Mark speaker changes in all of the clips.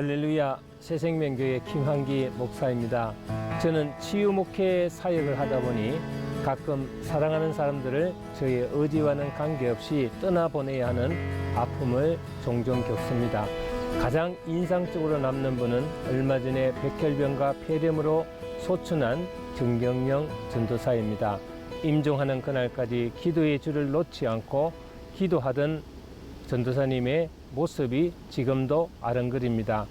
Speaker 1: 할렐루야, 새생명교회 김환기 목사입니다. 저는 치유 목회 사역을 하다 보니 가끔 사랑하는 사람들을 저의 의지와는 관계없이 떠나보내야 하는 아픔을 종종 겪습니다. 가장 인상적으로 남는 분은 얼마 전에 백혈병과 폐렴으로 소천한 정경영 전도사입니다. 임종하는 그날까지 기도의 줄을 놓지 않고 기도하던 전도사님의 모습이 지금도 아른거립니다.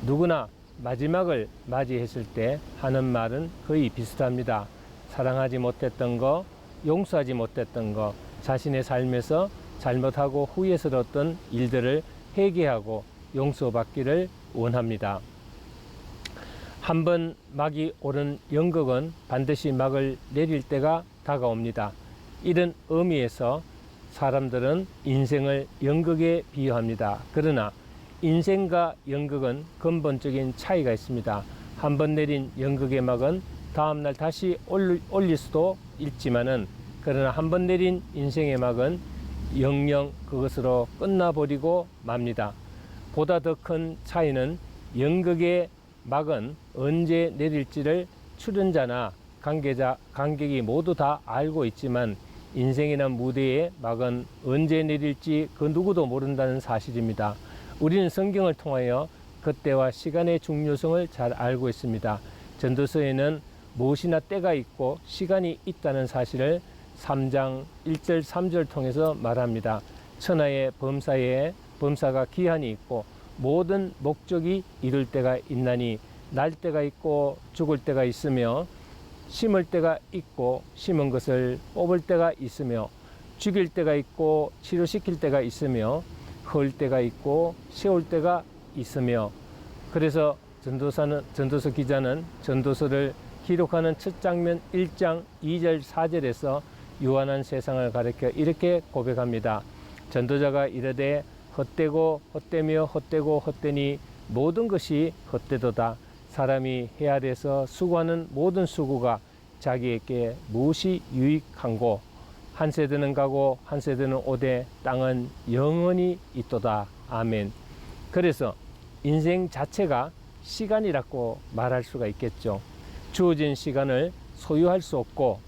Speaker 1: 누구나 마지막을 맞이했을 때 하는 말은 거의 비슷합니다. 사랑하지 못했던 거, 용서하지 못했던 거, 자신의 삶에서 잘못하고 후회스러웠던 일들을 회개하고 용서받기를 원합니다. 한번 막이 오른 연극은 반드시 막을 내릴 때가 다가옵니다. 이런 의미에서 사람들은 인생을 연극에 비유합니다. 그러나 인생과 연극은 근본적인 차이가 있습니다. 한번 내린 연극의 막은 다음날 다시 올릴 수도 있지만은, 그러나 한번 내린 인생의 막은 영영 그것으로 끝나버리고 맙니다. 보다 더 큰 차이는 연극의 막은 언제 내릴지를 출연자나 관객이 모두 다 알고 있지만, 인생이나 무대의 막은 언제 내릴지 그 누구도 모른다는 사실입니다. 우리는 성경을 통하여 그때와 시간의 중요성을 잘 알고 있습니다. 전도서에는 무엇이나 때가 있고 시간이 있다는 사실을 3장 1절 3절 통해서 말합니다. 천하의 범사가 기한이 있고 모든 목적이 이룰 때가 있나니, 날 때가 있고 죽을 때가 있으며 심을 때가 있고 심은 것을 뽑을 때가 있으며 죽일 때가 있고 치료시킬 때가 있으며 헐 때가 있고 세울 때가 있으며. 그래서 전도서 기자는 전도서를 기록하는 첫 장면 1장 2절 4절에서 유한한 세상을 가리켜 이렇게 고백합니다. 전도자가 이르되 헛되고 헛되며 헛되고 헛되니 모든 것이 헛되도다. 사람이 해 아래서 수고하는 모든 수고가 자기에게 무엇이 유익한고, 한 세대는 가고 한 세대는 오되 땅은 영원히 있도다. 아멘. 그래서 인생 자체가 시간이라고 말할 수가 있겠죠. 주어진 시간을 소유할 수 없고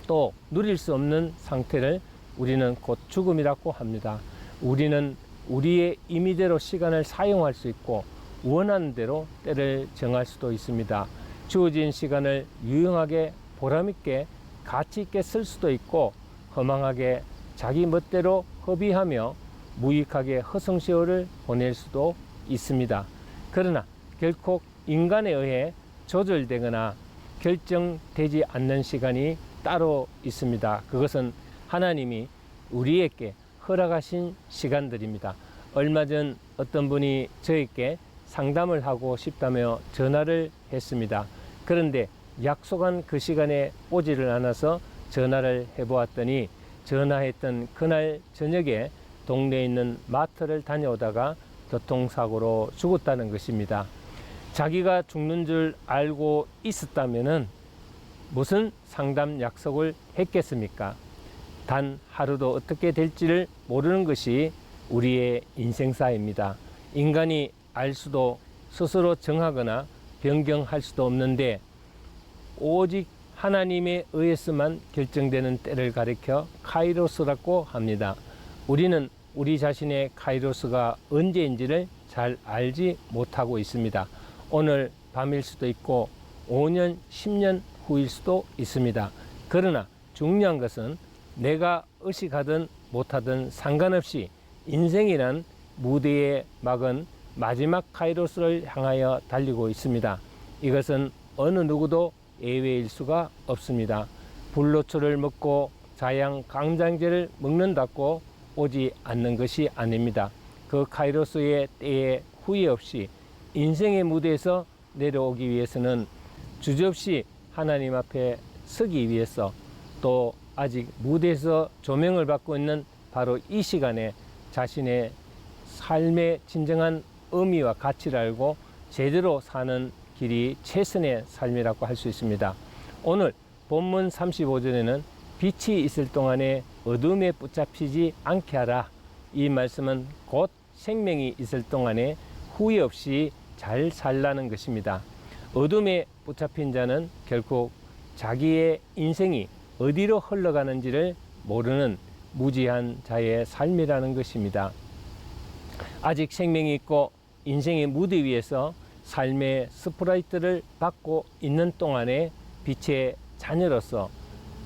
Speaker 1: 또 누릴 수 없는 상태를 우리는 곧 죽음이라고 합니다. 우리는 우리의 임의대로 시간을 사용할 수 있고 원하는 대로 때를 정할 수도 있습니다. 주어진 시간을 유용하게 보람있게 가치있게 쓸 수도 있고, 허망하게 자기 멋대로 허비하며 무익하게 허송세월을 보낼 수도 있습니다. 그러나 결코 인간에 의해 조절되거나 결정되지 않는 시간이 따로 있습니다. 그것은 하나님이 우리에게 허락하신 시간들입니다. 얼마 전 어떤 분이 저에게 상담을 하고 싶다며 전화를 했습니다. 그런데 약속한 그 시간에 오지를 않아서 전화를 해보았더니, 전화했던 그날 저녁에 동네에 있는 마트를 다녀오다가 교통사고로 죽었다는 것입니다. 자기가 죽는 줄 알고 있었다면은 무슨 상담 약속을 했겠습니까? 단 하루도 어떻게 될지를 모르는 것이 우리의 인생사입니다. 인간이 알 수도 스스로 정하거나 변경할 수도 없는데, 오직 하나님에 의해서만 결정되는 때를 가리켜 카이로스라고 합니다. 우리는 우리 자신의 카이로스가 언제인지를 잘 알지 못하고 있습니다. 오늘 밤일 수도 있고 5년, 10년 후일 수도 있습니다. 그러나 중요한 것은 내가 의식하든 못하든 상관없이 인생이란 무대의 막은 마지막 카이로스를 향하여 달리고 있습니다. 이것은 어느 누구도 예외일 수가 없습니다. 불로초를 먹고 자양강장제를 먹는다고 오지 않는 것이 아닙니다. 그 카이로스의 때에 후회 없이 인생의 무대에서 내려오기 위해서는 주저없이 하나님 앞에 서기 위해서, 또 아직 무대에서 조명을 받고 있는 바로 이 시간에 자신의 삶의 진정한 의미와 가치를 알고 제대로 사는 길이 최선의 삶이라고 할 수 있습니다. 오늘 본문 35절에는 빛이 있을 동안에 어둠에 붙잡히지 않게 하라. 이 말씀은 곧 생명이 있을 동안에 후회 없이 잘 살라는 것입니다. 어둠에 붙잡힌 자는 결국 자기의 인생이 어디로 흘러가는지를 모르는 무지한 자의 삶이라는 것입니다. 아직 생명이 있고 인생의 무대 위에서 삶의 스프라이트를 받고 있는 동안에 빛의 자녀로서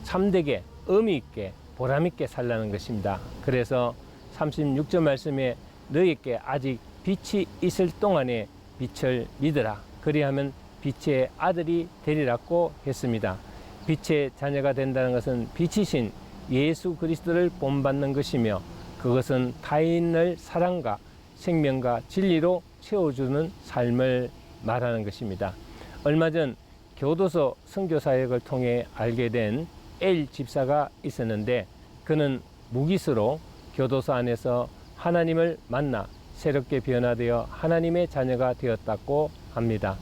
Speaker 1: 참되게 의미 있게 보람 있게 살라는 것입니다. 그래서 36절 말씀에 너희에게 아직 빛이 있을 동안에 빛을 믿으라. 그리하면 빛의 아들이 되리라고 했습니다. 빛의 자녀가 된다는 것은 빛이신 예수 그리스도를 본받는 것이며, 그것은 타인을 사랑과 생명과 진리로 채워주는 삶을 말하는 것입니다. 얼마 전 교도소 선교사역을 통해 알게 된 엘 집사가 있었는데, 그는 무기수로 교도소 안에서 하나님을 만나 새롭게 변화되어 하나님의 자녀가 되었다고 합니다.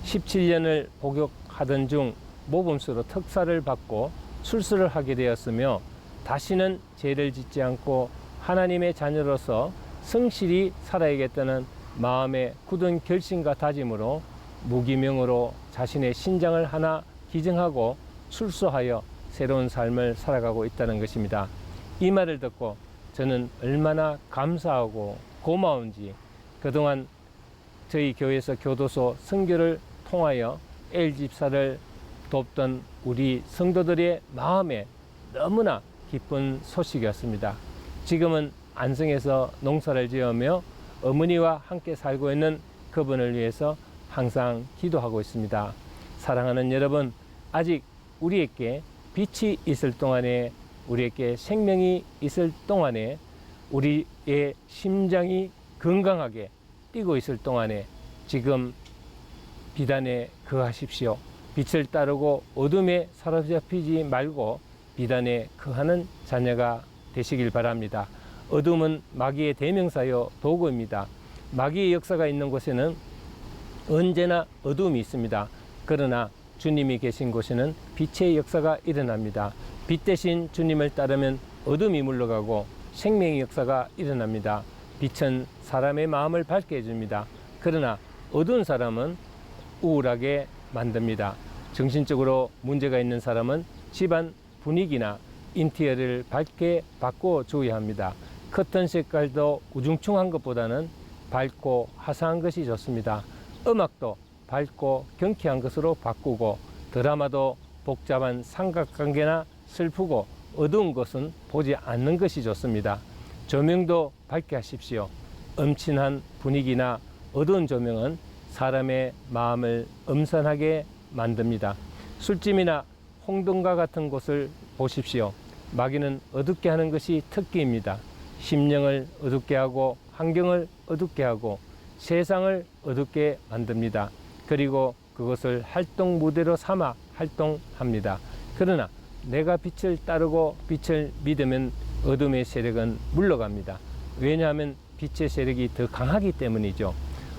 Speaker 1: 17년을 복역하던 중 모범수로 특사를 받고 출소를 하게 되었으며, 다시는 죄를 짓지 않고 하나님의 자녀로서 성실히 살아야겠다는 마음의 굳은 결심과 다짐으로 무기명으로 자신의 신장을 하나 기증하고 출소하여 새로운 삶을 살아가고 있다는 것입니다. 이 말을 듣고 저는 얼마나 감사하고 고마운지, 그동안 저희 교회에서 교도소 선교를 통하여 엘 집사를 돕던 우리 성도들의 마음에 너무나 기쁜 소식이었습니다. 지금은 안성에서 농사를 지으며 어머니와 함께 살고 있는 그분을 위해서 항상 기도하고 있습니다. 사랑하는 여러분, 아직 우리에게 빛이 있을 동안에, 우리에게 생명이 있을 동안에, 우리의 심장이 건강하게 뛰고 있을 동안에 지금 비단에 거하십시오. 빛을 따르고 어둠에 사로잡히지 말고 비단에 거하는 자녀가 되시길 바랍니다. 어둠은 마귀의 대명사요 도구입니다. 마귀의 역사가 있는 곳에는 언제나 어둠이 있습니다. 그러나 주님이 계신 곳에는 빛의 역사가 일어납니다. 빛 대신 주님을 따르면 어둠이 물러가고 생명의 역사가 일어납니다. 빛은 사람의 마음을 밝게 해줍니다. 그러나 어두운 사람은 우울하게 만듭니다. 정신적으로 문제가 있는 사람은 집안 분위기나 인테리어를 밝게 바꿔 줘야 합니다. 커튼 색깔도 우중충한 것보다는 밝고 화사한 것이 좋습니다. 음악도 밝고 경쾌한 것으로 바꾸고, 드라마도 복잡한 삼각관계나 슬프고 어두운 것은 보지 않는 것이 좋습니다. 조명도 밝게 하십시오. 음침한 분위기나 어두운 조명은 사람의 마음을 음산하게 만듭니다. 술집이나 홍등과 같은 곳을 보십시오. 마귀는 어둡게 하는 것이 특기입니다. 심령을 어둡게 하고 환경을 어둡게 하고 세상을 어둡게 만듭니다. 그리고 그것을 활동 무대로 삼아 활동합니다. 그러나 내가 빛을 따르고 빛을 믿으면 어둠의 세력은 물러갑니다. 왜냐하면 빛의 세력이 더 강하기 때문이죠.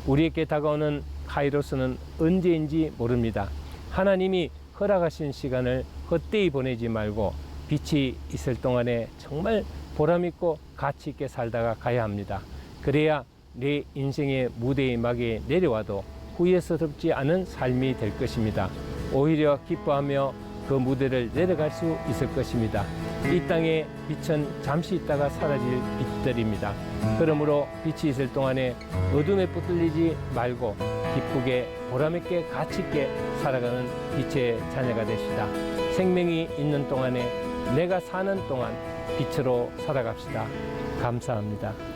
Speaker 1: 우리에게 다가오는 카이로스는 언제인지 모릅니다. 하나님이 허락하신 시간을 헛되이 보내지 말고 빛이 있을 동안에 정말 보람있고 가치있게 살다가 가야 합니다. 그래야 내 인생의 무대의 막에 내려와도 후회스럽지 않은 삶이 될 것입니다. 오히려 기뻐하며 그 무대를 내려갈 수 있을 것입니다. 이 땅의 빛은 잠시 있다가 사라질 빛들입니다. 그러므로 빛이 있을 동안에 어둠에 붙들리지 말고 기쁘게 보람있게 가치있게 살아가는 빛의 자녀가 되시다. 생명이 있는 동안에 내가 사는 동안 빛으로 살아갑시다. 감사합니다.